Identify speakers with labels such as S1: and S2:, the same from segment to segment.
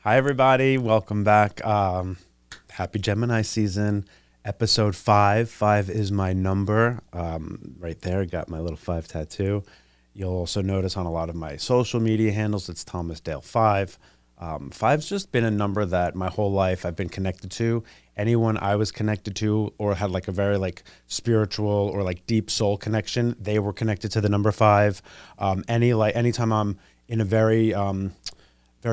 S1: Hi, everybody. Welcome back. Happy Gemini season, episode 5. 5 is my number. Right there, got my little 5 tattoo. You'll also notice on a lot of my social media handles, it's Thomas Dale 5. 5's just been a number that my whole life I've been connected to. Anyone I was connected to or had like a very like spiritual or like deep soul connection, they were connected to the number 5. Anytime I'm in a very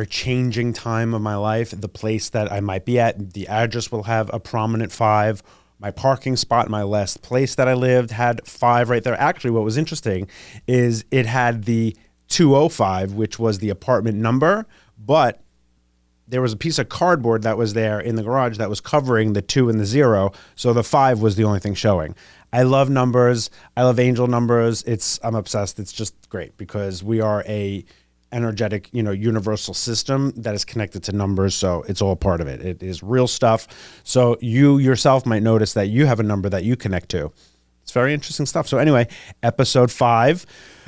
S1: changing time of my life, the place that I might be at, the address will have a prominent 5. My parking spot, my last place that I lived had 5 right there. Actually, what was interesting is it had the 205, which was the apartment number, but there was a piece of cardboard that was there in the garage that was covering the 2 and the 0. So the 5 was the only thing showing. I love numbers. I love angel numbers. I'm obsessed. It's just great because we are a energetic, universal system that is connected to numbers. So it's all part of it. It is real stuff. So you yourself might notice that you have a number that you connect to. It's very interesting stuff. So anyway, episode 5.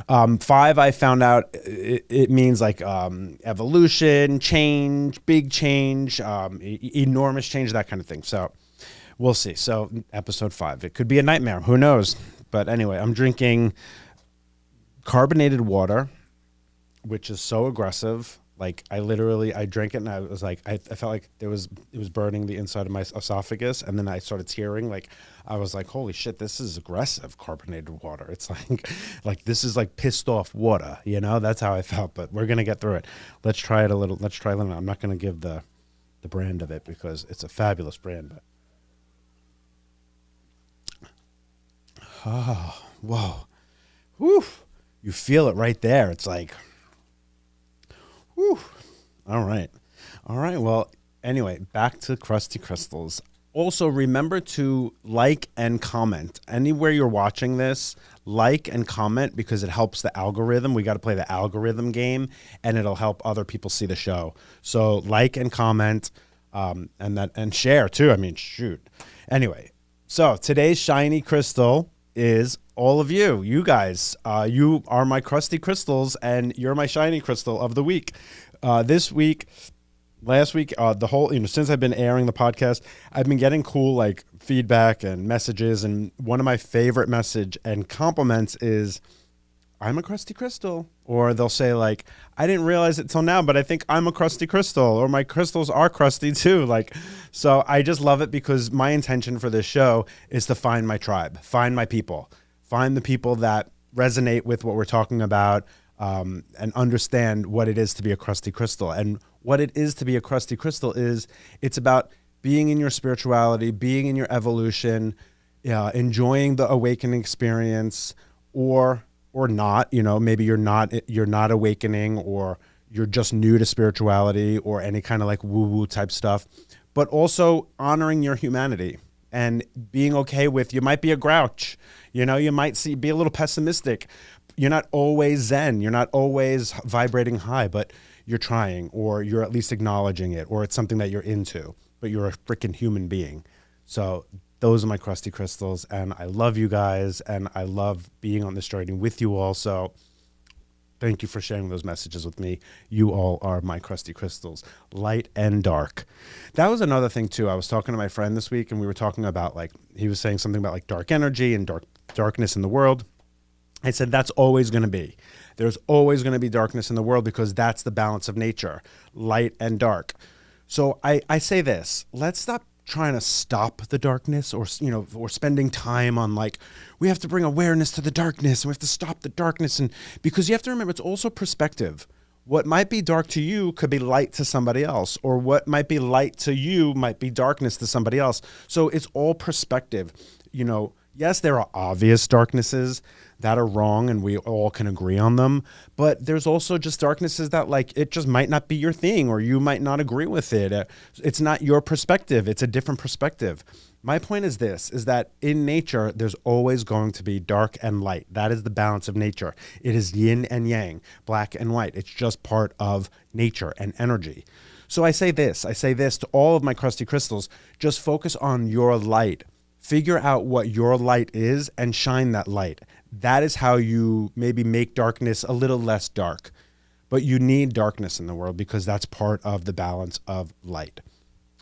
S1: 5, I found out it means like evolution, change, big change, enormous change, that kind of thing. So we'll see. So episode 5, it could be a nightmare. Who knows? But anyway, I'm drinking carbonated water, which is so aggressive. Like I drank it and I was like, I felt like it was burning the inside of my esophagus. And then I started tearing. Like I was like, holy shit, this is aggressive carbonated water. It's like this is like pissed off water, that's how I felt, but we're going to get through it. Let's try it a little. Let's try a little. I'm not going to give the brand of it because it's a fabulous brand, but oh, whoa. Whew. You feel it right there. It's like, whew. All right. Well, anyway, back to Crusty Crystals. Also, remember to like and comment. Anywhere you're watching this, like and comment because it helps the algorithm. We got to play the algorithm game, and it'll help other people see the show. So like and comment, and share too. I mean, shoot. Anyway, so today's shiny crystal is all of you guys. You are my crusty crystals, and you're my shiny crystal of the week. This week, last week, the whole, since I've been airing the podcast, I've been getting cool like feedback and messages. And one of my favorite message and compliments is, I'm a crusty crystal. Or they'll say like, I didn't realize it till now, but I think I'm a crusty crystal, or my crystals are crusty too. Like, so I just love it because my intention for this show is to find my tribe, find my people, find the people that resonate with what we're talking about, and understand what it is to be a crusty crystal. And what it is to be a crusty crystal is it's about being in your spirituality, being in your evolution, enjoying the awakening experience, or not, maybe you're not awakening, or you're just new to spirituality or any kind of like woo-woo type stuff, but also honoring your humanity and being okay with, you might be a grouch, you might be a little pessimistic. You're not always zen. You're not always vibrating high, but you're trying, or you're at least acknowledging it, or it's something that you're into, but you're a freaking human being. So those are my crusty crystals, and I love you guys, and I love being on this journey with you all. So thank you for sharing those messages with me. You all are my crusty crystals, light and dark. That was another thing too. I was talking to my friend this week, and we were talking about he was saying something about like dark energy and darkness in the world. I said, that's always going to be. There's always going to be darkness in the world because that's the balance of nature, light and dark. So I say this, let's stop trying to stop the darkness, or spending time on like, we have to bring awareness to the darkness, and we have to stop the darkness. And because you have to remember, it's also perspective. What might be dark to you could be light to somebody else, or what might be light to you might be darkness to somebody else. So it's all perspective. Yes, there are obvious darknesses that are wrong and we all can agree on them, but there's also just darknesses that like, it just might not be your thing, or you might not agree with it. It's not your perspective. It's a different perspective. My point is this, is that in nature, there's always going to be dark and light. That is the balance of nature. It is yin and yang, black and white. It's just part of nature and energy. So I say this to all of my crusty crystals, just focus on your light. Figure out what your light is and shine that light. That is how you maybe make darkness a little less dark. but you need darkness in the world because that's part of the balance of light.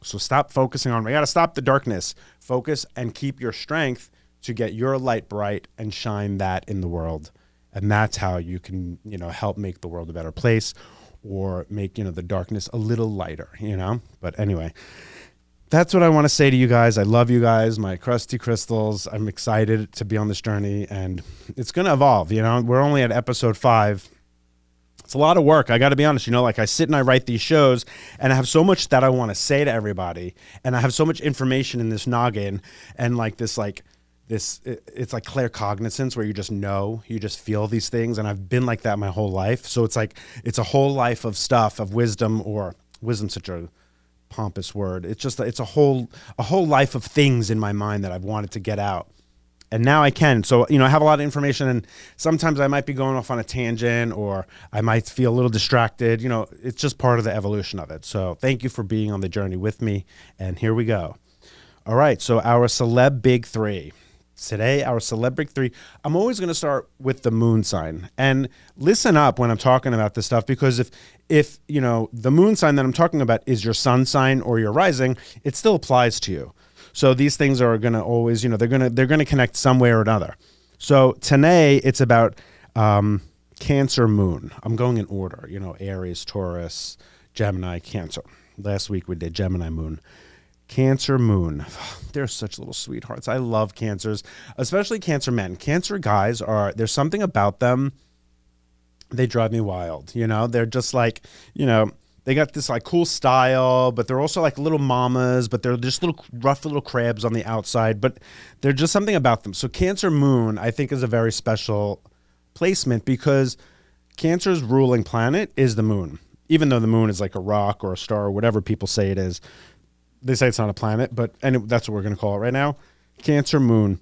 S1: So stop focusing on, we got to stop the darkness. Focus and keep your strength to get your light bright and shine that in the world. And that's how you can, help make the world a better place, or make, the darkness a little lighter, But anyway, that's what I want to say to you guys. I love you guys, my crusty crystals. I'm excited to be on this journey, and it's going to evolve. We're only at episode 5. It's a lot of work. I got to be honest, I sit and I write these shows, and I have so much that I want to say to everybody, and I have so much information in this noggin, and it's like claircognizance, where you just feel these things. And I've been like that my whole life. So it's a whole life of stuff, of wisdom, or wisdom's such a pompous word. It's a whole life of things in my mind that I've wanted to get out. And now I can. So, I have a lot of information, and sometimes I might be going off on a tangent, or I might feel a little distracted. It's just part of the evolution of it. So thank you for being on the journey with me. And here we go. All right. So our celeb big 3. Today, our celeb big 3, I'm always going to start with the moon sign. And listen up when I'm talking about this stuff, because if the moon sign that I'm talking about is your sun sign or your rising, it still applies to you. So these things are going to always, they're going to connect some way or another. So today it's about Cancer moon. I'm going in order, Aries, Taurus, Gemini, Cancer. Last week we did Gemini moon. Cancer moon. They're such little sweethearts. I love Cancers, especially Cancer men. Cancer guys there's something about them. They drive me wild. They're just like, they got this like cool style, but they're also like little mamas, but they're just rough little crabs on the outside, but they're just something about them. So Cancer moon, I think, is a very special placement, because Cancer's ruling planet is the moon. Even though the moon is like a rock or a star or whatever people say it is. They say it's not a planet, and that's what we're going to call it right now. Cancer moon.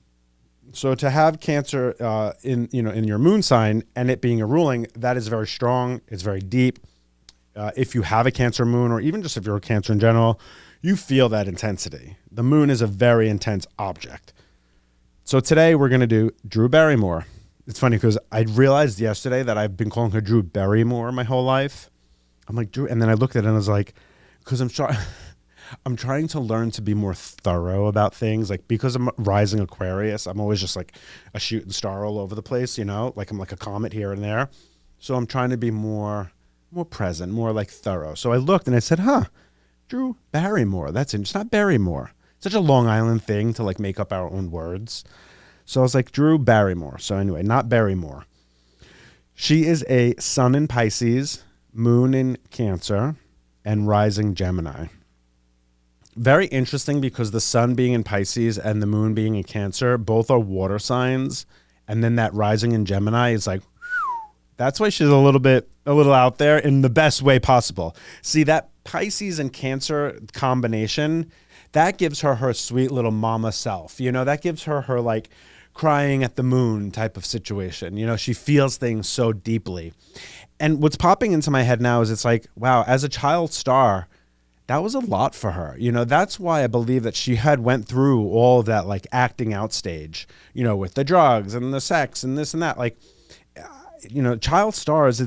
S1: So to have Cancer in your moon sign, and it being a ruling, that is very strong. It's very deep. If you have a Cancer moon, or even just if you're a Cancer in general, you feel that intensity. The moon is a very intense object. So today we're going to do Drew Barrymore. It's funny because I realized yesterday that I've been calling her Drew Barrymore my whole life. I'm like, Drew, and then I looked at it and I was like, because I'm trying to learn to be more thorough about things. Like, because I'm rising Aquarius, I'm always just like a shooting star all over the place, like I'm like a comet here and there. So I'm trying to be more present, more like thorough. So I looked and I said, Drew Barrymore. It's not Barrymore. Such a Long Island thing to like make up our own words. So I was like, Drew Barrymore. So anyway, not Barrymore. She is a sun in Pisces, moon in Cancer, and rising Gemini. Very interesting, because the sun being in Pisces and the moon being in Cancer, both are water signs. And then that rising in Gemini is like, that's why she's a little out there in the best way possible. See, that Pisces and Cancer combination, that gives her sweet little mama self. That gives her like crying at the moon type of situation. She feels things so deeply. And what's popping into my head now is it's like, wow, as a child star, that was a lot for her. That's why I believe that she had went through all of that, like acting out stage, with the drugs and the sex and this and that. Like, child stars,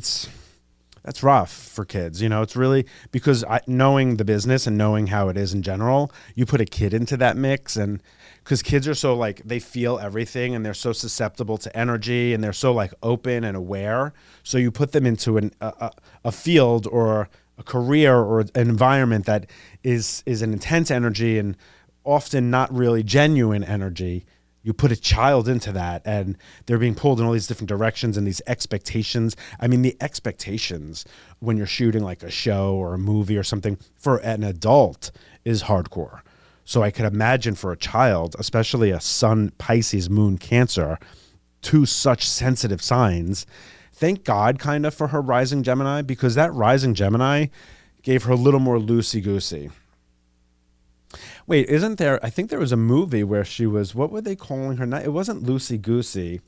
S1: that's rough for kids. It's really, because knowing the business and knowing how it is in general, you put a kid into that mix, and because kids are so like, they feel everything, and they're so susceptible to energy, and they're so like open and aware. So you put them into a field or a career or an environment that is an intense energy and often not really genuine energy. You put a child into that, and they're being pulled in all these different directions, and these expectations. I mean, the expectations when you're shooting like a show or a movie or something for an adult is hardcore. So I could imagine for a child, especially a sun Pisces, moon Cancer, two such sensitive signs. Thank God kind of for her rising Gemini, because that rising Gemini gave her a little more loosey-goosey. Wait, I think there was a movie where she was, what were they calling her? It wasn't loosey-goosey.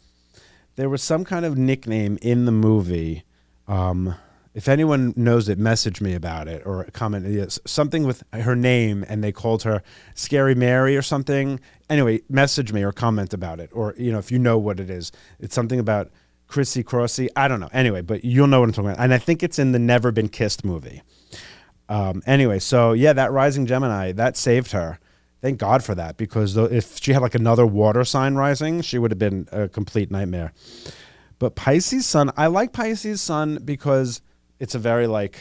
S1: There was some kind of nickname in the movie. If anyone knows it, message me about it or comment. Yes, something with her name, and they called her Scary Mary or something. Anyway, message me or comment about it. Or, if you know what it is. It's something about Chrissy Crosby. I don't know. Anyway, but you'll know what I'm talking about. And I think it's in the Never Been Kissed movie. Anyway, so yeah, that rising Gemini, that saved her. Thank God for that, because if she had like another water sign rising, she would have been a complete nightmare. But Pisces sun, I like Pisces sun because it's a very like,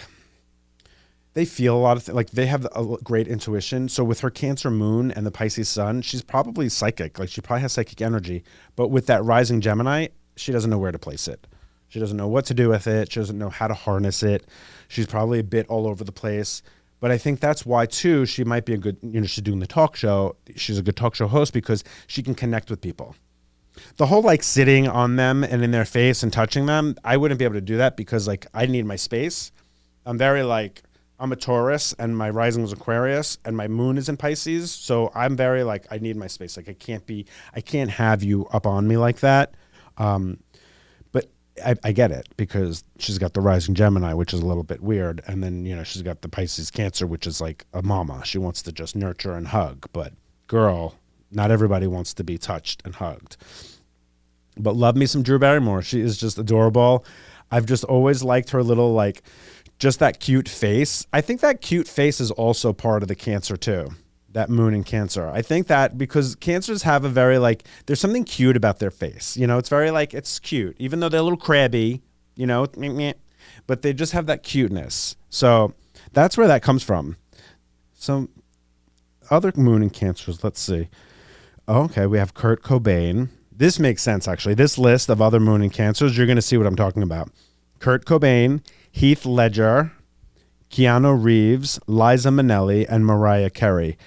S1: they feel a lot of like they have a great intuition. So with her Cancer moon and the Pisces sun, she's probably psychic. Like she probably has psychic energy. But with that rising Gemini, she doesn't know where to place it. She doesn't know what to do with it. She doesn't know how to harness it. She's probably a bit all over the place. But I think that's why too, she might be a good, she's doing the talk show. She's a good talk show host because she can connect with people. The whole like sitting on them and in their face and touching them, I wouldn't be able to do that because like I need my space. I'm very like, I'm a Taurus and my rising is Aquarius and my moon is in Pisces. So I'm very like, I need my space. Like I can't have you up on me like that. But I get it because she's got the rising Gemini, which is a little bit weird. And then, she's got the Pisces Cancer, which is like a mama. She wants to just nurture and hug, but girl, not everybody wants to be touched and hugged. But love me some Drew Barrymore. She is just adorable. I've just always liked her little like, just that cute face. I think that cute face is also part of the Cancer too. That moon in Cancer. I think that because Cancers have a very like, there's something cute about their face. It's very like, it's cute. Even though they're a little crabby, but they just have that cuteness. So that's where that comes from. So other moon in Cancers, let's see. Okay, we have Kurt Cobain. This makes sense actually. This list of other moon in Cancers, you're going to see what I'm talking about. Kurt Cobain, Heath Ledger, Keanu Reeves, Liza Minnelli, and Mariah Carey.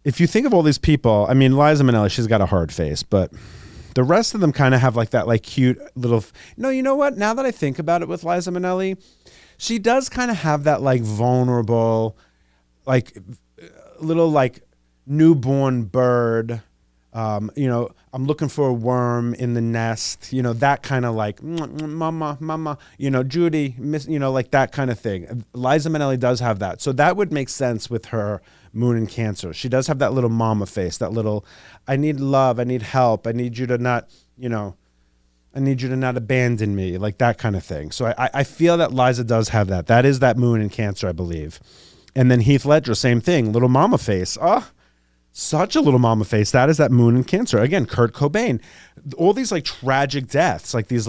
S1: If you think of all these people, I mean, Liza Minnelli, she's got a hard face, but the rest of them kind of have like that like cute little... No, you know what? Now that I think about it with Liza Minnelli, she does kind of have that like vulnerable, like little like newborn bird. I'm looking for a worm in the nest, that kind of like, mama, Judy, miss, like that kind of thing. Liza Minnelli does have that. So that would make sense with her moon in Cancer. She does have that little mama face, that little, I need love, I need help, I need you to not, I need you to not abandon me, like that kind of thing. So I feel that Liza does have that. That is that moon in Cancer, I believe. And then Heath Ledger, same thing, little mama face. Oh, such a little mama face. That is that moon in Cancer. Again, Kurt Cobain. All these like tragic deaths, like these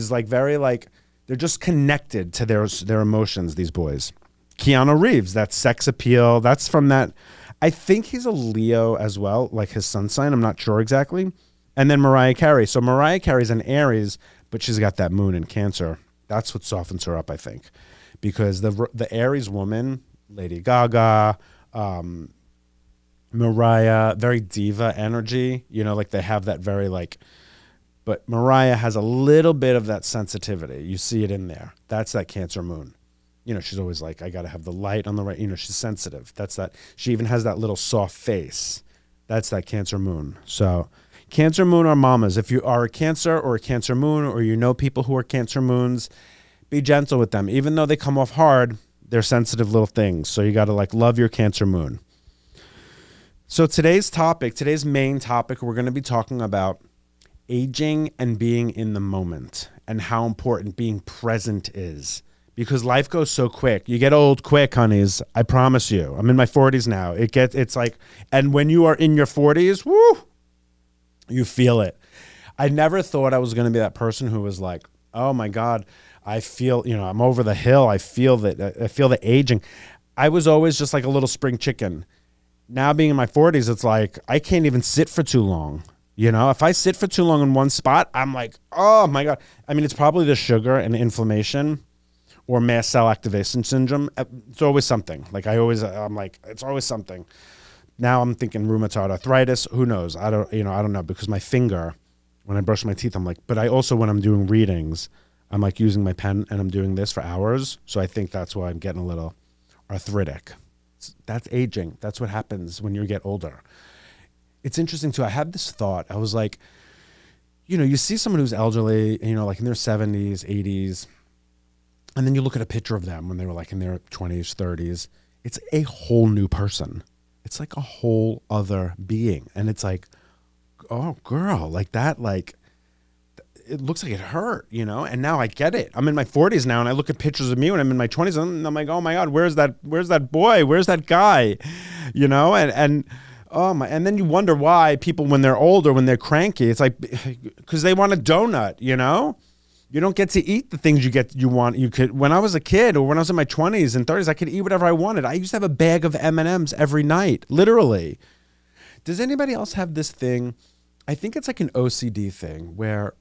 S1: very like, they're just connected to their emotions, these boys. Keanu Reeves, that sex appeal. That's from that. I think he's a Leo as well, like his sun sign. I'm not sure exactly. And then Mariah Carey. So Mariah Carey's an Aries, but she's got that moon in Cancer. That's what softens her up, I think. Because the Aries woman, Lady Gaga, Mariah, very diva energy, like they have that very like, but Mariah has a little bit of that sensitivity. You see it in there. That's that Cancer moon. She's always like, I got to have the light on the right, she's sensitive. That's that. She even has that little soft face. That's that Cancer moon. So Cancer moon are mamas. If you are a Cancer or a Cancer moon, or people who are Cancer moons, be gentle with them. Even though they come off hard, they're sensitive little things. So you got to like love your Cancer moon. So today's main topic, we're going to be talking about aging and being in the moment and how important being present is, because life goes so quick. You get old quick, honeys. I promise you. I'm in my 40s now. It's like, and when you are in your 40s, woo, you feel it. I never thought I was going to be that person who was like, oh my God, I feel, I'm over the hill. I feel the aging. I was always just like a little spring chicken. Now being in my 40s, it's like, I can't even sit for too long. If I sit for too long in one spot, I'm like, oh my God. I mean, it's probably the sugar and inflammation or mast cell activation syndrome. It's always something. Like I'm like, it's always something. Now I'm thinking rheumatoid arthritis. Who knows? I don't know, because my finger, when I brush my teeth, I'm like, but I also, when I'm doing readings, I'm like using my pen and I'm doing this for hours. So I think that's why I'm getting a little arthritic. That's aging. That's what happens when you get older. It's interesting too. I had this thought. I was like, you see someone who's elderly, like in their 70s, 80s, and then you look at a picture of them when they were like in their 20s, 30s. It's a whole new person. It's like a whole other being. And it's like, oh girl, like that, like it looks like it hurt, you know? And now I get it. I'm in my 40s now, and I look at pictures of me when I'm in my 20s, and I'm like, oh my God, where's that boy? Where's that guy? You know? And oh my, and then you wonder why people, when they're older, when they're cranky, it's like, because they want a donut, you know? You don't get to eat the things you want. You could, when I was a kid, or when I was in my 20s and 30s, I could eat whatever I wanted. I used to have a bag of M&Ms every night, literally. Does anybody else have this thing? I think it's like an OCD thing where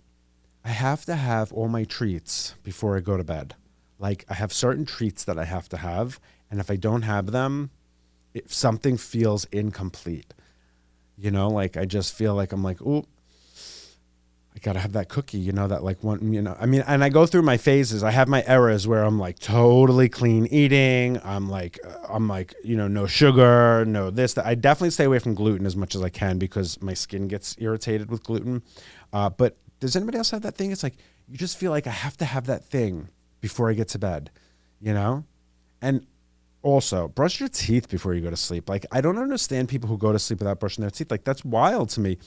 S1: I have to have all my treats before I go to bed. Like, I have certain treats that I have to have, and if I don't have them, if something feels incomplete. You know, like I just feel like I'm like, ooh, I got to have that cookie, you know, that like one, you know, I mean, and I go through my phases. I have my eras where I'm like totally clean eating. I'm like, you know, no sugar, no this, that. I definitely stay away from gluten as much as I can because my skin gets irritated with gluten. But does anybody else have that thing? It's like, you just feel like I have to have that thing before I get to bed, you know? And also, brush your teeth before you go to sleep. Like, I don't understand people who go to sleep without brushing their teeth. Like, that's wild to me.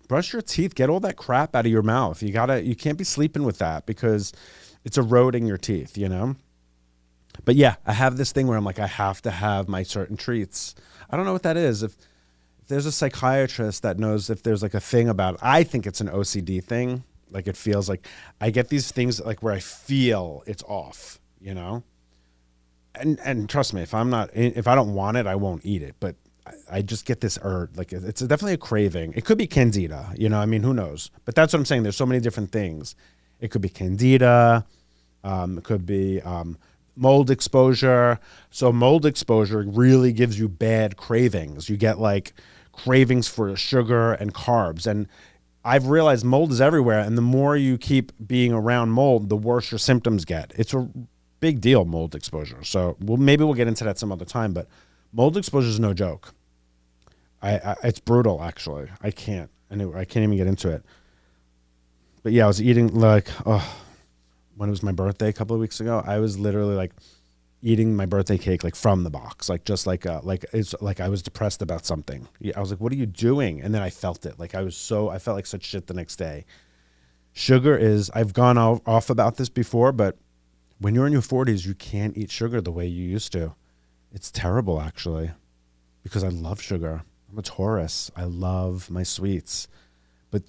S1: Brush your teeth, get all that crap out of your mouth. You can't be sleeping with that because it's eroding your teeth, you know? But yeah, I have this thing where I'm like, I have to have my certain treats. I don't know what that is. If there's a psychiatrist that knows if there's like a thing about it, I think it's an OCD thing. Like, it feels like I get these things like where I feel it's off, you know? And trust me, if I don't want it, I won't eat it. But I just get this urge, like it's definitely a craving. It could be candida, you know, I mean, who knows? But that's what I'm saying. There's so many different things. It could be candida. It could be mold exposure. So mold exposure really gives you bad cravings. You get like cravings for sugar and carbs. And I've realized mold is everywhere. And the more you keep being around mold, the worse your symptoms get. It's a big deal, mold exposure. So maybe we'll get into that some other time, but mold exposure is no joke. It's brutal, actually. I can't even get into it. But yeah, I was eating like, when it was my birthday a couple of weeks ago, I was literally like eating my birthday cake like from the box, like just like it's like I was depressed about something. I was like, "What are you doing?" And then I felt it. Like I felt like such shit the next day. Sugar is. I've gone off about this before, but when you're in your 40s, you can't eat sugar the way you used to. It's terrible, actually, because I love sugar. I'm a Taurus. I love my sweets, but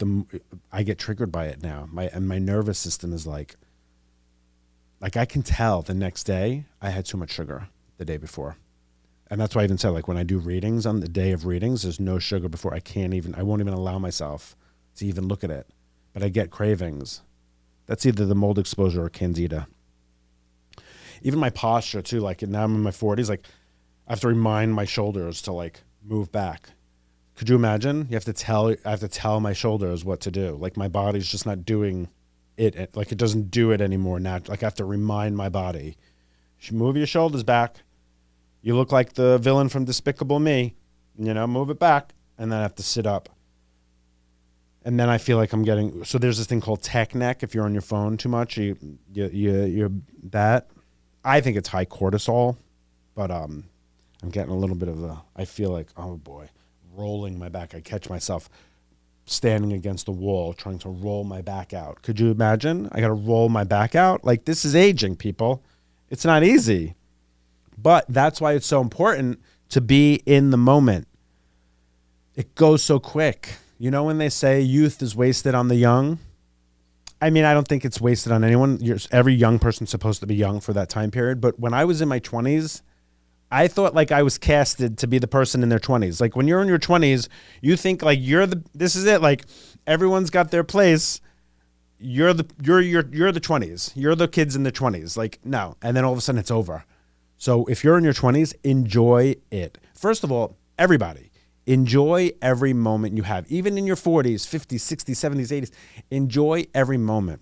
S1: I get triggered by it now. My nervous system is like I can tell the next day I had too much sugar the day before, and that's why I even said like when I do readings on the day of readings, there's no sugar before. I won't even allow myself to even look at it, but I get cravings. That's either the mold exposure or candida. Even my posture too, like now I'm in my 40s, like I have to remind my shoulders to like move back. Could you imagine? I have to tell my shoulders what to do. Like my body's just not doing it. Like it doesn't do it anymore. Like I have to remind my body. You should move your shoulders back. You look like the villain from Despicable Me. You know, move it back. And then I have to sit up. And then I feel like I'm getting, so there's this thing called tech neck. If you're on your phone too much, you're that. I think it's high cortisol, but I'm getting a little bit of I feel like, oh boy, rolling my back. I catch myself standing against the wall trying to roll my back out. Could you imagine? I got to roll my back out. Like, this is aging, people. It's not easy. But that's why it's so important to be in the moment. It goes so quick. You know when they say youth is wasted on the young? I mean, I don't think it's wasted on anyone. Every young person's supposed to be young for that time period. But when I was in my 20s, I thought like I was casted to be the person in their 20s. Like when you're in your 20s, you think like this is it. Like everyone's got their place. You're the 20s. You're the kids in the 20s. Like no. And then all of a sudden it's over. So if you're in your 20s, enjoy it. First of all, everybody. Enjoy every moment you have. Even in your 40s, 50s, 60s, 70s, 80s. Enjoy every moment.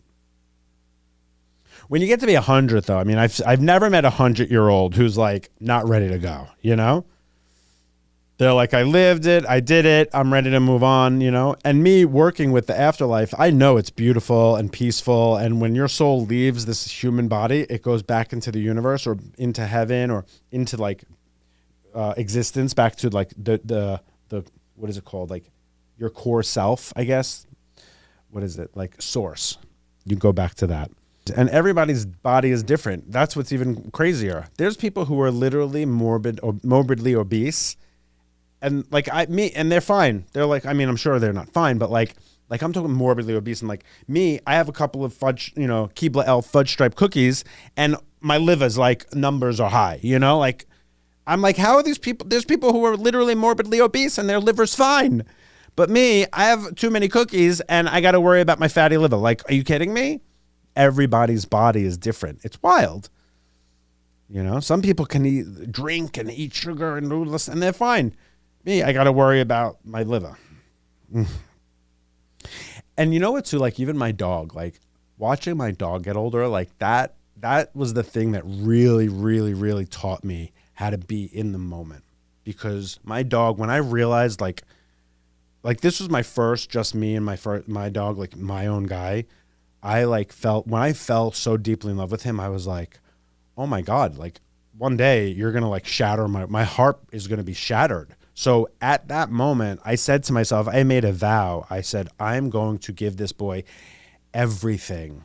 S1: When you get to be 100, though, I mean, I've never met a 100-year-old who's, like, not ready to go, you know? They're like, I lived it, I did it, I'm ready to move on, you know? And me working with the afterlife, I know it's beautiful and peaceful, and when your soul leaves this human body, it goes back into the universe or into heaven or into, like, existence, back to, like, the what is it called? Like, your core self, I guess. What is it? Like, source. You go back to that. And everybody's body is different. That's what's even crazier. There's people who are literally morbidly obese, and like and they're fine. They're like, I mean, I'm sure they're not fine, but like I'm talking morbidly obese, and like me, I have a couple of fudge, Keebler Elf fudge stripe cookies, and my liver's like numbers are high, like I'm like, how are these people? There's people who are literally morbidly obese and their liver's fine. But me, I have too many cookies and I got to worry about my fatty liver. Like, are you kidding me? Everybody's body is different. It's wild. Some people can drink and eat sugar and noodles and they're fine. Me, I got to worry about my liver. And you know what too? Like even my dog, like watching my dog get older, like that was the thing that really, really, really taught me how to be in the moment. Because my dog, when I realized like this was my first, just me and my dog, like my own guy, when I fell so deeply in love with him, I was like, oh my God, like one day you're going to like shatter my heart is going to be shattered. So at that moment, I said to myself, I made a vow. I said, I'm going to give this boy everything.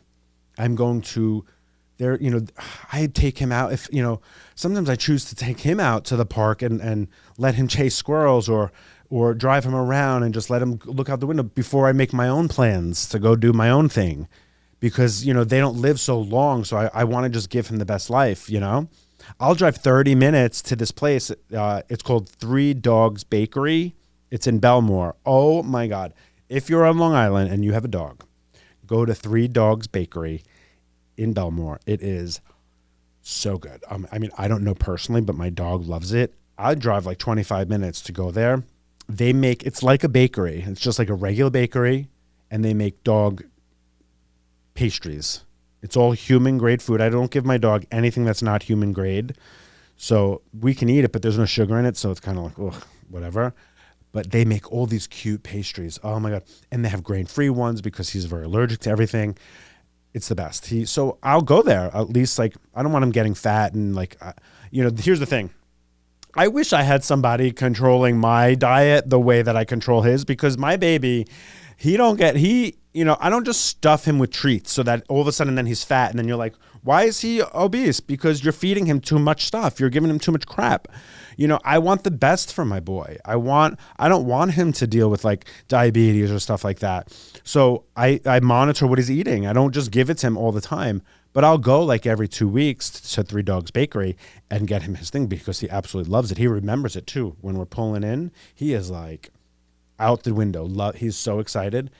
S1: I'm going to, I take him out. If, sometimes I choose to take him out to the park and let him chase squirrels or drive him around and just let him look out the window before I make my own plans to go do my own thing. Because, they don't live so long. So I want to just give him the best life, I'll drive 30 minutes to this place. It's called Three Dogs Bakery. It's in Belmore. Oh my God. If you're on Long Island and you have a dog, go to Three Dogs Bakery in Belmore. It is so good. I mean, I don't know personally, but my dog loves it. I drive like 25 minutes to go there. It's like a bakery. It's just like a regular bakery, and they make dog pastries. It's all human grade food. I don't give my dog anything that's not human grade. So we can eat it, but there's no sugar in it. So it's kind of like, ugh, whatever. But they make all these cute pastries. Oh my God. And they have grain-free ones because he's very allergic to everything. It's the best. So I'll go there at least. Like, I don't want him getting fat and like, here's the thing. I wish I had somebody controlling my diet the way that I control his, because my baby, I don't just stuff him with treats so that all of a sudden then he's fat and then you're like, why is he obese? Because you're feeding him too much stuff. You're giving him too much crap. I want the best for my boy. I don't want him to deal with like diabetes or stuff like that. So I monitor what he's eating. I don't just give it to him all the time, but I'll go like every 2 weeks to Three Dogs Bakery and get him his thing because he absolutely loves it. He remembers it too. When we're pulling in, he is like out the window. He's so excited.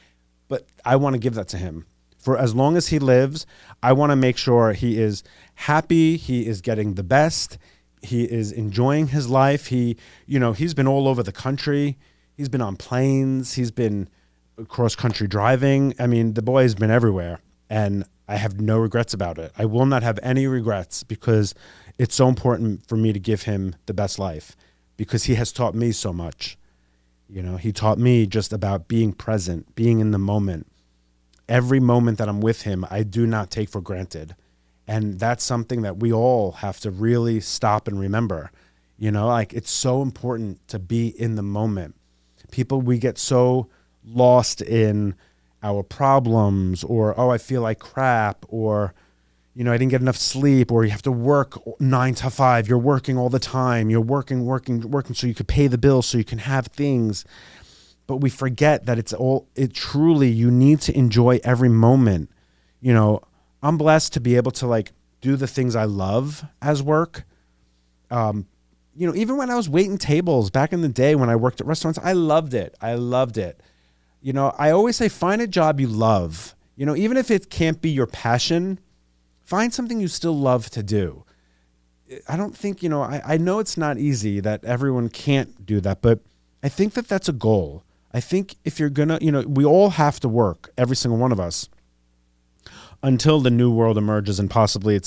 S1: But I want to give that to him. For as long as he lives, I want to make sure he is happy, he is getting the best, he is enjoying his life. He's been all over the country. He's been on planes, he's been cross-country driving. I mean, the boy has been everywhere, and I have no regrets about it. I will not have any regrets because it's so important for me to give him the best life because he has taught me so much. He taught me just about being present, being in the moment. Every moment that I'm with him, I do not take for granted. And that's something that we all have to really stop and remember. It's so important to be in the moment. We get so lost in our problems or, oh, I feel like crap, or, I didn't get enough sleep, or you have to work 9 to 5. You're working all the time. You're working so you could pay the bills, so you can have things. But we forget that truly, you need to enjoy every moment. I'm blessed to be able to like do the things I love as work. Even when I was waiting tables back in the day when I worked at restaurants, I loved it. I always say, find a job you love. Even if it can't be your passion, find something you still love to do. I don't think, I know it's not easy, that everyone can't do that, but I think that that's a goal. I think if you're going to, we all have to work, every single one of us, until the new world emerges, and possibly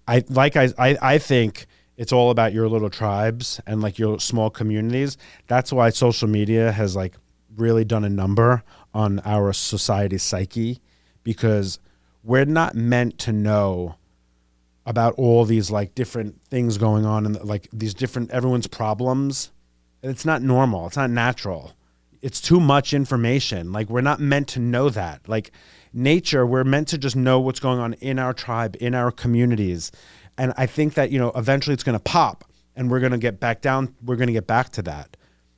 S1: I think it's all about your little tribes and like your small communities. That's why social media has like really done a number on our society's psyche, because we're not meant to know about all these like different things going on and like these different, everyone's problems. It's not normal. It's not natural. it's too much information. Like, we're not meant to know that. Like, nature, we're meant to just know what's going on in our tribe, in our communities. And I think that, eventually it's going to pop, and we're going to get back down. We're going to get back to that.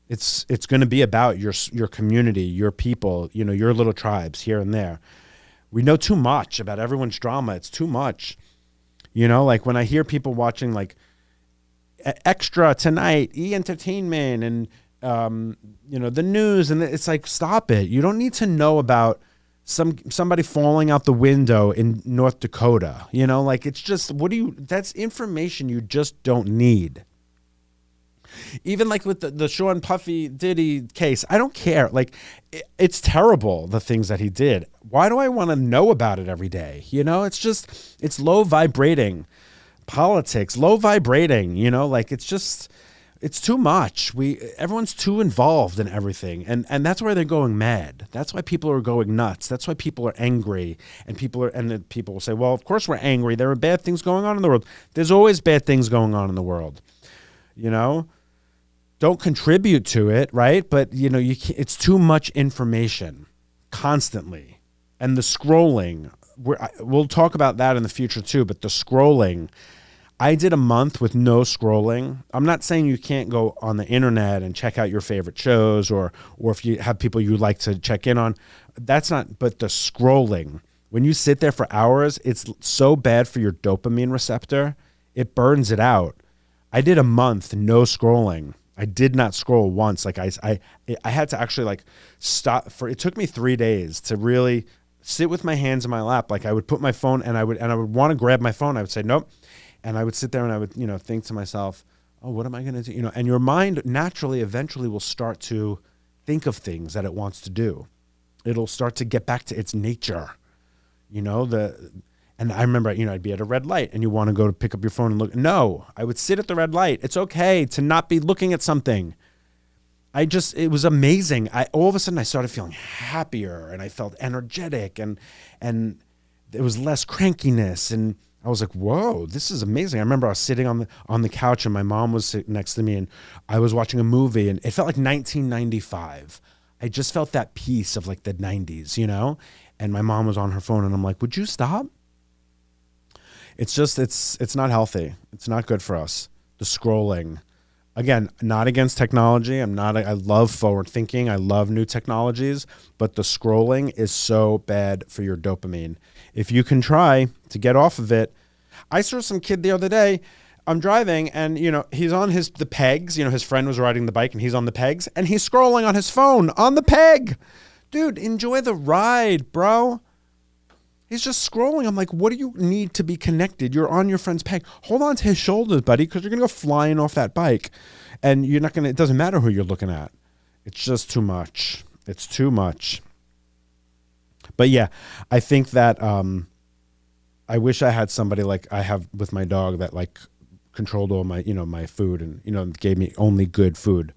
S1: It's going to be about your community, your people, your little tribes here and there. We know too much about everyone's drama. It's too much. Like when I hear people watching like Extra tonight, E! Entertainment, and the news, and it's like, stop it. You don't need to know about somebody falling out the window in North Dakota. Like, it's just, that's information you just don't need. Even like with the Sean Puffy Diddy case, I don't care. Like, it's terrible, the things that he did. Why do I want to know about it every day? It's low vibrating politics, low vibrating, like it's too much. Everyone's too involved in everything. And that's why they're going mad. That's why people are going nuts. That's why people are angry, and then people will say, well, of course we're angry. There are bad things going on in the world. There's always bad things going on in the world. Don't contribute to it, right? But it's too much information constantly. And the scrolling, we'll talk about that in the future too, but the scrolling, I did a month with no scrolling. I'm not saying you can't go on the internet and check out your favorite shows, or if you have people you like to check in on. That's not, but the scrolling, when you sit there for hours, it's so bad for your dopamine receptor. It burns it out. I did a month, no scrolling. I did not scroll once. Like I had to actually like stop it took me 3 days to really sit with my hands in my lap. Like, I would put my phone, and I would want to grab my phone. I would say, nope. And I would sit there and I would, think to myself, oh, what am I going to do? And your mind naturally, eventually will start to think of things that it wants to do. It'll start to get back to its nature, and I remember, I'd be at a red light, and you want to go to pick up your phone and look. No, I would sit at the red light. It's okay to not be looking at something. It was amazing. All of a sudden I started feeling happier, and I felt energetic, and there was less crankiness, and I was like, whoa, this is amazing. I remember I was sitting on the couch, and my mom was sitting next to me, and I was watching a movie, and it felt like 1995. I just felt that peace of like the 90s, and my mom was on her phone, and I'm like, would you stop? It's just, it's not healthy. It's not good for us. The scrolling. Again, not against technology. I love forward thinking. I love new technologies, but the scrolling is so bad for your dopamine. If you can try to get off of it. I saw some kid the other day. I'm driving, and he's on the pegs. His friend was riding the bike, and he's on the pegs, and he's scrolling on his phone on the peg. Dude, enjoy the ride, bro. He's just scrolling. I'm like, what do you need to be connected? You're on your friend's peg. Hold on to his shoulders, buddy, because you're going to go flying off that bike. And it doesn't matter who you're looking at. It's just too much. It's too much. But yeah, I think that I wish I had somebody like I have with my dog that like controlled all my, my food, and, gave me only good food.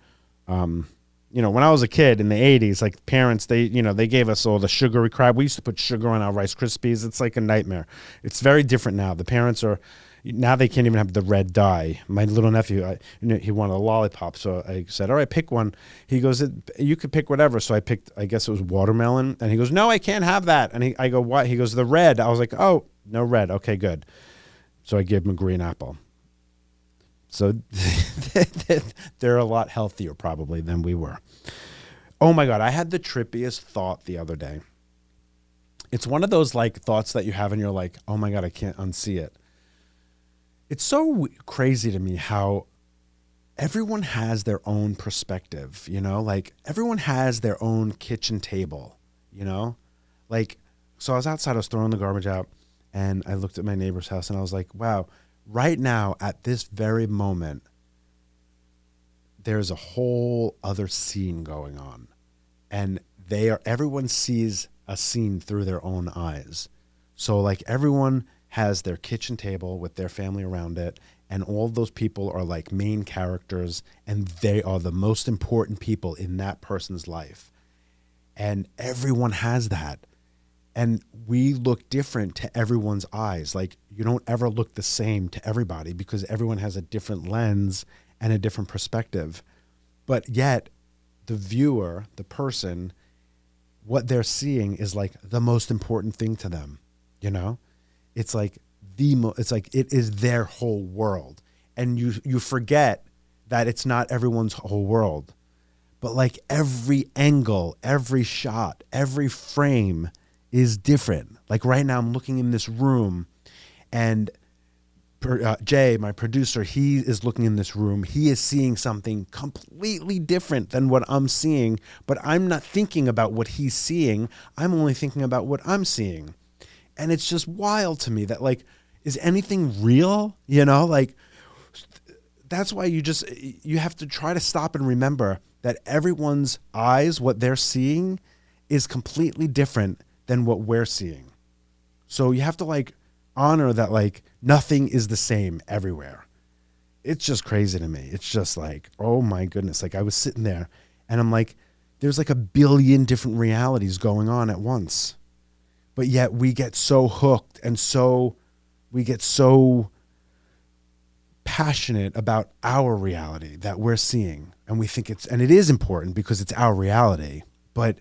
S1: When I was a kid in the 80s, like parents, they gave us all the sugary crap. We used to put sugar on our Rice Krispies. It's like a nightmare. It's very different now. The parents now they can't even have the red dye. My little nephew, he wanted a lollipop. So I said, all right, pick one. He goes, you could pick whatever. So I picked, I guess it was watermelon. And he goes, no, I can't have that. And I go, what? He goes, the red. I was like, oh, no red. Okay, good. So I gave him a green apple. So they're a lot healthier probably than we were. Oh my God, I had the trippiest thought the other day. It's one of those like thoughts that you have and you're like, oh my God, I can't unsee it. It's so crazy to me how everyone has their own perspective, like everyone has their own kitchen table, like, so I was outside, I was throwing the garbage out, and I looked at my neighbor's house and I was like, wow, right now, at this very moment, there's a whole other scene going on. And everyone sees a scene through their own eyes. So like everyone has their kitchen table with their family around it, and all of those people are like main characters, and they are the most important people in that person's life. And everyone has that. And we look different to everyone's eyes. Like, you don't ever look the same to everybody because everyone has a different lens and a different perspective. But yet, the viewer, the person, what they're seeing is like the most important thing to them. You know, it's like it's like it is their whole world, and you forget that it's not everyone's whole world, but like every angle, every shot, every frame is different. Like right now, I'm looking in this room, and Jay, my producer, he is looking in this room. He is seeing something completely different than what I'm seeing, but I'm not thinking about what he's seeing. I'm only thinking about what I'm seeing. And it's just wild to me that, like, is anything real? You know, like, that's why you have to try to stop and remember that everyone's eyes, what they're seeing, is completely different than what we're seeing. So you have to, like, honor that, like, nothing is the same everywhere. It's just crazy to me. It's just like, oh my goodness. Like, I was sitting there and I'm like, there's like a billion different realities going on at once. But yet we get so hooked and we get so passionate about our reality that we're seeing. And we think and it is important because it's our reality, but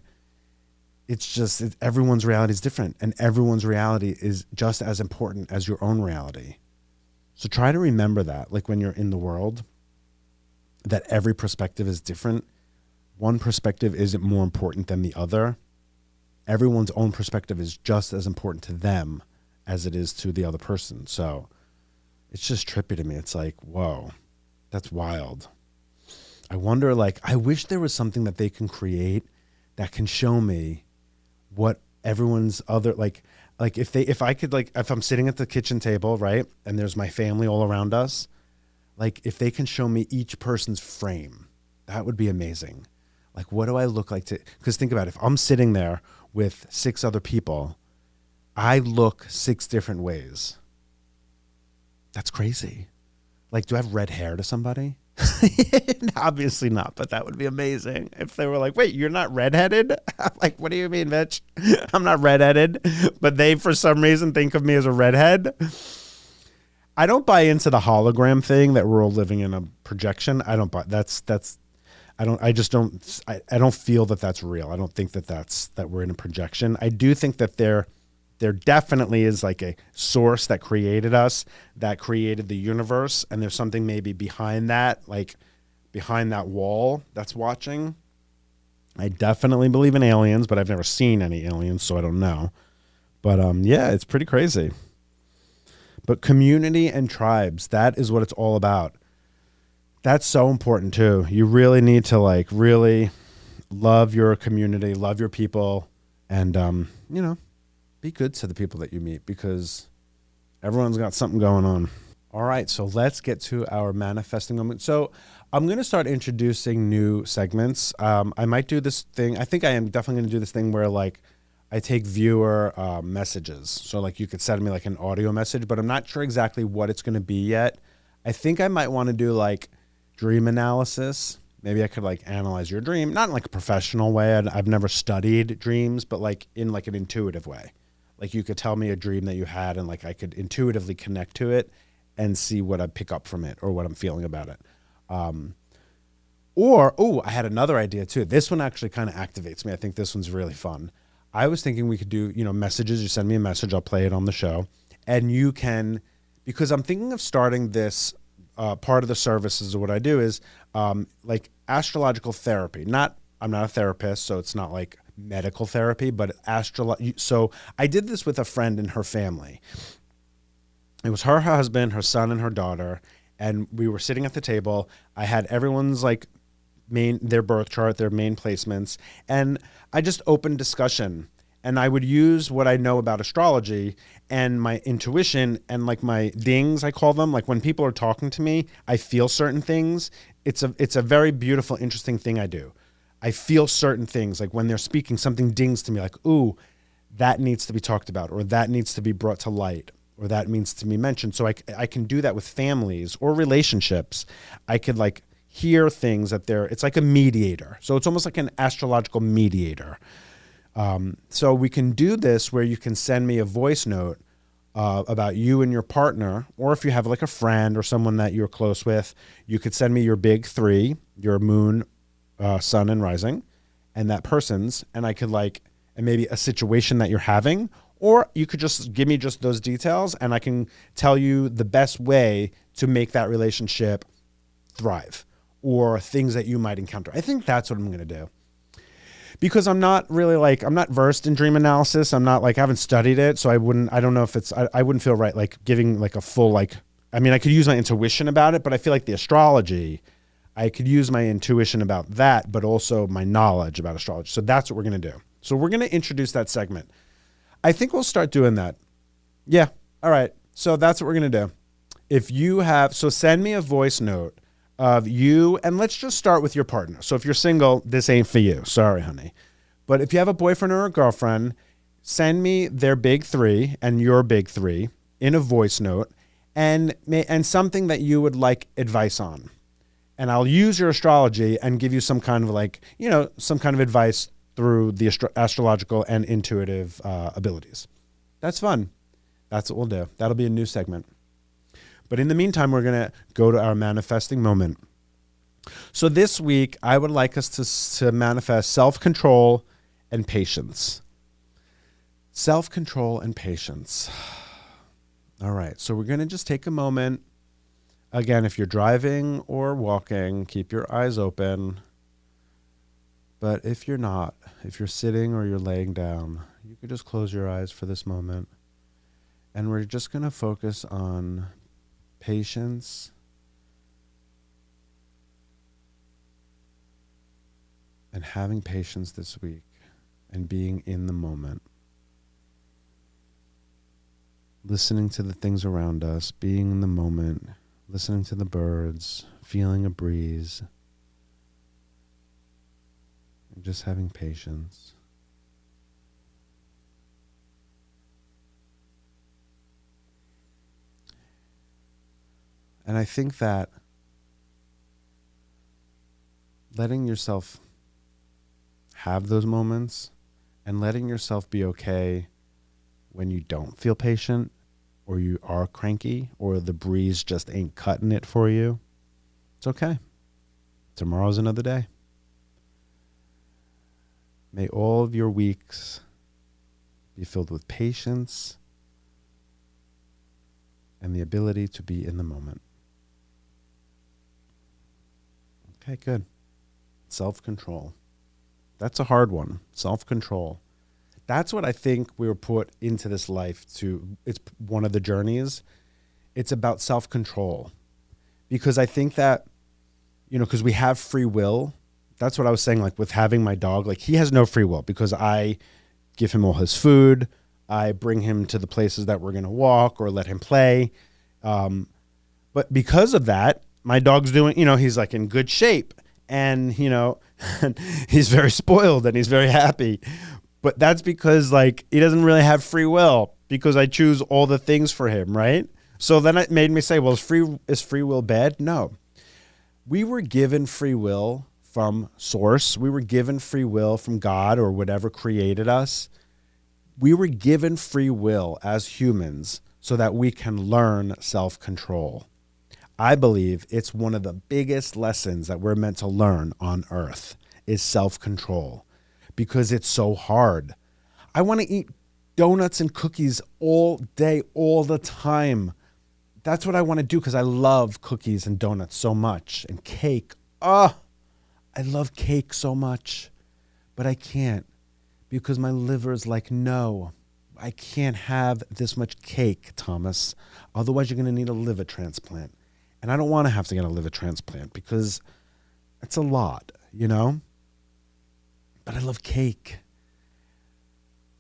S1: it's just everyone's reality is different, and everyone's reality is just as important as your own reality. So try to remember that, like when you're in the world, that every perspective is different. One perspective isn't more important than the other. Everyone's own perspective is just as important to them as it is to the other person. So it's just trippy to me. It's like, whoa, that's wild. I wonder, like, I wish there was something that they can create that can show me what everyone's other, like if I could, like, if I'm sitting at the kitchen table, right, and there's my family all around us, like, if they can show me each person's frame, that would be amazing. Like, what do I look like because think about it, if I'm sitting there with 6 other people, I look 6 different ways. That's crazy. Like, do I have red hair to somebody? Obviously not, but that would be amazing if they were like, wait, you're not redheaded? I'm like, what do you mean, bitch? I'm not redheaded, but they for some reason think of me as a redhead. I don't buy into the hologram thing that we're all living in a projection. I don't buy I don't feel that that's real. I don't think that we're in a projection. I do think that there definitely is like a source that created us, that created the universe, and there's something maybe behind that, like behind that wall that's watching. I definitely believe in aliens, but I've never seen any aliens, so I don't know. But yeah, it's pretty crazy. But community and tribes, that is what it's all about. That's so important too. You really need to, like, really love your community, love your people, and you know, be good to the people that you meet, because everyone's got something going on. All right, so let's get to our manifesting moment. So I'm going to start introducing new segments. I might do this thing. I think I am definitely going to do this thing where, like, I take viewer messages. So, like, you could send me, like, an audio message, but I'm not sure exactly what it's going to be yet. I think I might want to do, like, dream analysis. Maybe I could, like, analyze your dream, not in, like, a professional way. I've never studied dreams, but, like, in, like, an intuitive way. Like, you could tell me a dream that you had, and, like, I could intuitively connect to it and see what I pick up from it or what I'm feeling about it. I had another idea too. This one actually kind of activates me. I think this one's really fun. I was thinking we could do, messages. You send me a message, I'll play it on the show. And you can, because I'm thinking of starting this part of the services of what I do is like astrological therapy. I'm not a therapist, so it's not like medical therapy, but so I did this with a friend and her family. It was her husband, her son, and her daughter, and we were sitting at the table. I had everyone's, like, their birth chart, their main placements, and I just opened discussion. And I would use what I know about astrology and my intuition and, like, my dings, I call them. Like, when people are talking to me, I feel certain things. It's a very beautiful, interesting thing I do. I feel certain things, like when they're speaking, something dings to me, like, ooh, that needs to be talked about, or that needs to be brought to light, or that needs to be mentioned. So I can do that with families or relationships. I could, like, hear things that it's like a mediator. So it's almost like an astrological mediator. So we can do this where you can send me a voice note about you and your partner, or if you have, like, a friend or someone that you're close with, you could send me your big 3, your moon, sun and rising and that person's, and I could and maybe a situation that you're having, or you could just give me just those details and I can tell you the best way to make that relationship thrive or things that you might encounter. I think that's what I'm going to do. Because I'm not really I'm not versed in dream analysis. I'm not I haven't studied it. So I don't know if I wouldn't feel right giving a full I mean, I could use my intuition about it, but I feel like the astrology, I could use my intuition about that, but also my knowledge about astrology. So that's what we're going to do. So we're going to introduce that segment. I think we'll start doing that. Yeah. All right. So that's what we're going to do. If you have, so send me a voice note of you, and let's just start with your partner. So if you're single, this ain't for you. Sorry, honey. But if you have a boyfriend or a girlfriend, send me their big three and your big three in a voice note and something that you would like advice on. And I'll use your astrology and give you some kind of some kind of advice through the astrological and intuitive abilities. That's fun. That's what we'll do. That'll be a new segment. But in the meantime, we're going to go to our manifesting moment. So this week, I would like us to manifest self-control and patience. Self-control and patience. All right. So we're going to just take a moment. Again, if you're driving or walking, keep your eyes open. But if you're not, if you're sitting or you're laying down, you can just close your eyes for this moment. And we're just going to focus on patience and having patience this week and being in the moment. Listening to the things around us, being in the moment, listening to the birds, feeling a breeze, and just having patience. And I think that letting yourself have those moments and letting yourself be okay when you don't feel patient or you are cranky or the breeze just ain't cutting it for you, it's okay. Tomorrow's another day. May all of your weeks be filled with patience and the ability to be in the moment. Okay, good. Self-control. That's a hard one. Self-control. That's what I think we were put into this life to. It's one of the journeys. It's about self-control. Because I think that, because we have free will. That's what I was saying, with having my dog. He has no free will because I give him all his food. I bring him to the places that we're going to walk or let him play. But because of that, my dog's doing, he's in good shape and, he's very spoiled and he's very happy. But that's because he doesn't really have free will because I choose all the things for him. Right. So then it made me say, well, is free will bad? No, we were given free will from source. We were given free will from God or whatever created us. We were given free will as humans so that we can learn self-control. I believe it's one of the biggest lessons that we're meant to learn on earth is self-control because it's so hard. I want to eat donuts and cookies all day, all the time. That's what I want to do because I love cookies and donuts so much and cake. I love cake so much, but I can't because my liver is no, I can't have this much cake, Thomas. Otherwise, you're going to need a liver transplant. And I don't want to have to get a liver transplant because it's a lot, But I love cake.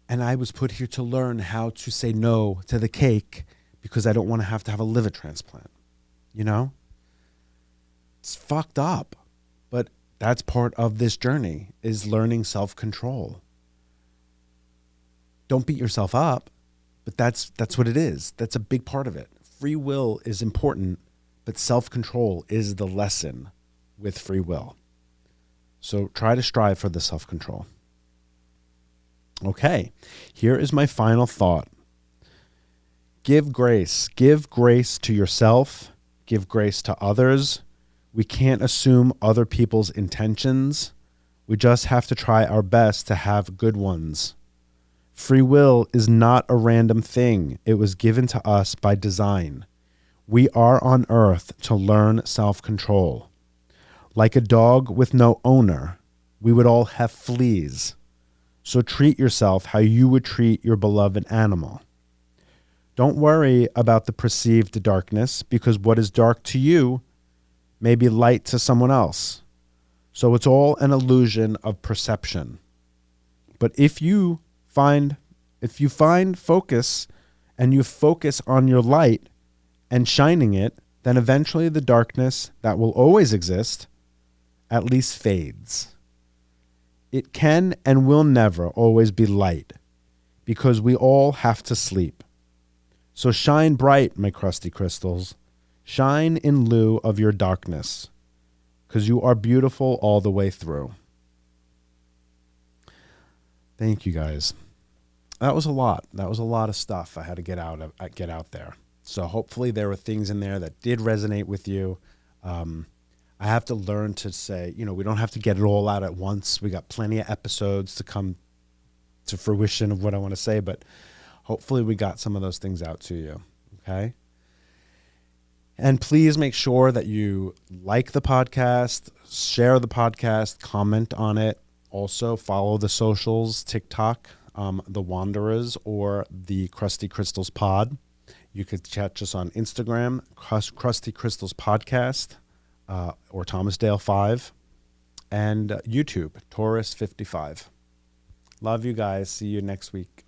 S1: And I was put here to learn how to say no to the cake because I don't want to have a liver transplant, It's fucked up. But that's part of this journey is learning self-control. Don't beat yourself up, but that's what it is. That's a big part of it. Free will is important, but self-control is the lesson with free will. So try to strive for the self-control. Okay, here is my final thought. Give grace. Give grace to yourself. Give grace to others. We can't assume other people's intentions. We just have to try our best to have good ones. Free will is not a random thing. It was given to us by design. We are on earth to learn self-control. Like a dog with no owner, we would all have fleas. So treat yourself how you would treat your beloved animal. Don't worry about the perceived darkness, because what is dark to you may be light to someone else. So it's all an illusion of perception. But if you find focus, and you focus on your light and shining it, then eventually the darkness that will always exist at least fades. It can and will never always be light, because we all have to sleep. So shine bright, my crusty crystals. Shine in lieu of your darkness, because you are beautiful all the way through. Thank you, guys. That was a lot. That was a lot of stuff I had to get out there. So hopefully there were things in there that did resonate with you. I have to learn to say, we don't have to get it all out at once. We got plenty of episodes to come to fruition of what I want to say, but hopefully we got some of those things out to you. Okay. And please make sure that you like the podcast, share the podcast, comment on it. Also follow the socials, TikTok, The Wanderers, or the Crusty Crystals Pod. You could catch us on Instagram, Crusty Crystals Podcast, or Thomasdale5, and YouTube, Taurus55. Love you guys. See you next week.